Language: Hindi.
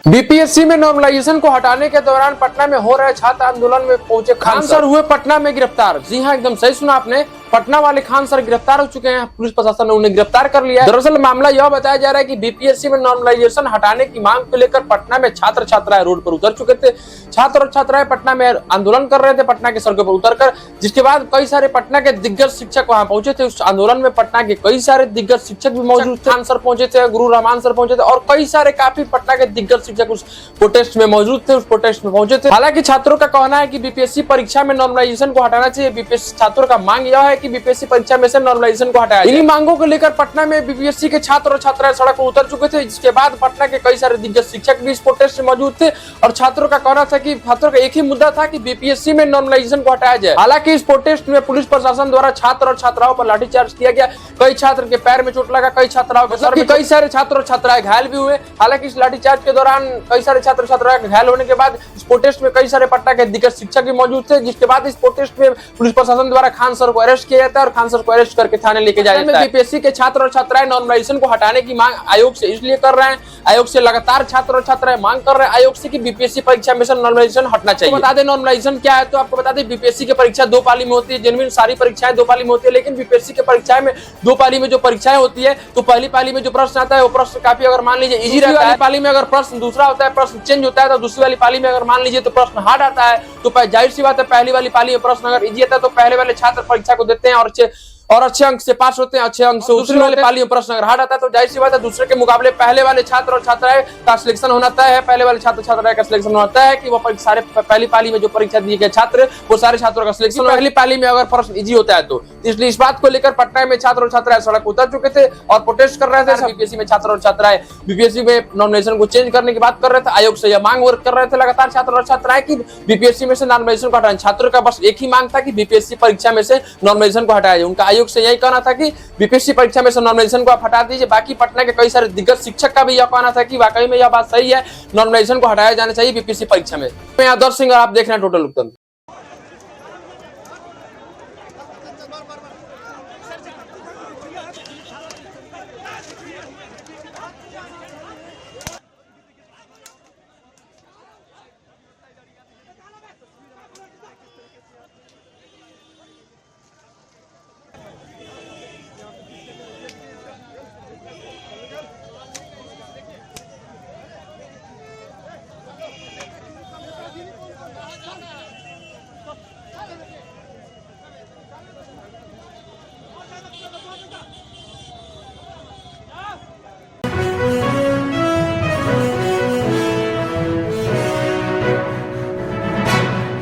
बीपीएससी में नॉर्मलाइजेशन को हटाने के दौरान पटना में हो रहे छात्र आंदोलन में पहुंचे खान सर हुए पटना में गिरफ्तार। जी हां, एकदम सही सुना आपने, पटना वाले खान सर गिरफ्तार हो चुके हैं। पुलिस प्रशासन ने उन्हें गिरफ्तार कर लिया है। दरअसल मामला यह बताया जा रहा है कि बीपीएससी में नॉर्मलाइजेशन हटाने की मांग को लेकर पटना में छात्र छात्राएं रोड पर उतर चुके थे। छात्र और छात्राएं पटना में आंदोलन कर रहे थे, पटना की सड़कों पर उतरकर, जिसके बाद कई सारे पटना के दिग्गज शिक्षक वहां पहुंचे थे। उस आंदोलन में पटना के कई सारे दिग्गज शिक्षक भी मौजूद थे। खान सर पहुंचे थे, गुरु रहमान सर पहुंचे थे और कई सारे काफी पटना के दिग्गज शिक्षक उस प्रोटेस्ट में मौजूद थे, उस प्रोटेस्ट में पहुंचे थे। हालांकि छात्रों का कहना है कि बीपीएससी परीक्षा में नॉर्मलाइजेशन को हटाना चाहिए। बीपीएससी छात्रों का मांग यह है कि बीपीएससी परीक्षा में से नॉर्मलाइजेशन को हटाया जाए। इन्हीं मांगों को लेकर पटना में बीपीएससी के छात्र और छात्राएं सड़क पर उतर चुके थे, जिसके बाद पटना के कई सारे दिग्गज शिक्षक भी इस प्रोटेस्ट में मौजूद थे और छात्रों का कहना था कि छात्रों का एक ही मुद्दा था कि बीपीएससी में नॉर्मलाइजेशन को हटाया जाए। हालांकि इस प्रोटेस्ट में पुलिस प्रशासन द्वारा छात्र और छात्राओं पर लाठीचार्ज किया गया। कई छात्र के पैर में चोट लगा, कई छात्राओं के सर में, कई सारे छात्र और छात्राएं घायल भी हुए। हालांकि इस लाठीचार्ज के दौरान कई सारे छात्र छात्राएं घायल होने के बाद इस प्रोटेस्ट में कई सारे पटना के दिग्गज शिक्षक भी मौजूद थे, जिसके बाद इस प्रोटेस्ट में पुलिस प्रशासन द्वारा खान सर को अरेस्ट किया जाता है और खान सर को अरेस्ट करके थाने लेके जाया जाता है। बीपीएससी के छात्र और छात्राएं नॉर्मलाइजेशन को हटाने की मांग आयोग से इसलिए कर रहे हैं, आयोग से लगातार छात्र और छात्राएं मांग कर रहे हैं आयोग से कि बीपीएससी परीक्षा में से नॉर्मलाइजेशन हटना चाहिए। बता दें नॉर्मलाइजेशन क्या है, तो आपको बता दें बीपीएससी की परीक्षा 2 पाली में होती है। जेन्युइन सारी परीक्षाएं 2 पाली में होती है, लेकिन बीपीएससी की परीक्षाएं में 2 पाली में जो परीक्षाएं होती है, तो पहली पाली में जो प्रश्न आता है वो प्रश्न काफी, अगर मान लीजिए इजी रहता है, पाली में अगर प्रश्न दूसरा होता है, प्रश्न चेंज होता है, तो दूसरी वाली पाली में अगर मान लीजिए तो प्रश्न हार्ड आता है। तो जाहिर सी बात है, पहली वाली पाली में प्रश्न अगर इजी आता है तो पहले वाले छात्र परीक्षा को देते हैं और अच्छे अंक से पास होते हैं, अच्छे अंक से। दूसरी वाले पाली में प्रश्न अगर हार्ड आता है तो जाहिर सी बात है दूसरे के मुकाबले पहले वाले छात्र और छात्राएं का सिलेक्शन होना तय है। पहले वाले छात्र छात्राएं का सिलेक्शन होना तय है कि वो सारे पहली पाली में जो परीक्षा दिए गए छात्र, वो सारे छात्रों का सिलेक्शन पहली पाली में अगर प्रश्न इजी होता है तो। इसलिए इस बात को लेकर पटना में छात्र और छात्राएं सड़क उतर चुके थे और प्रोटेस्ट कर रहे थे। बीपीएससी में छात्र और छात्राएं बीपीएससी में नॉर्मलाइजेशन को चेंज करने की बात कर रहे थे, आयोग से यह मांग कर रहे थे लगातार छात्र और छात्राएं कि बीपीएससी में से नॉर्मलाइजेशन को हटाएं। छात्रों का बस एक ही मांग था कि बीपीएससी परीक्षा में से नॉर्मलाइजेशन को हटाया जाए। उनका आयोग से यही कहना था कि बीपीएससी परीक्षा में से नॉर्मलाइजेशन को आप हटा दीजिए। बाकी पटना के कई सारे दिग्गज शिक्षक का भी यह कहना था कि वाकई में यह बात सही है, नॉर्मलाइजेशन को हटाया जाना चाहिए बीपीएससी परीक्षा में। मैं आदर्श सिंह और आप देख रहे हैं टोटल लोकतंत्र।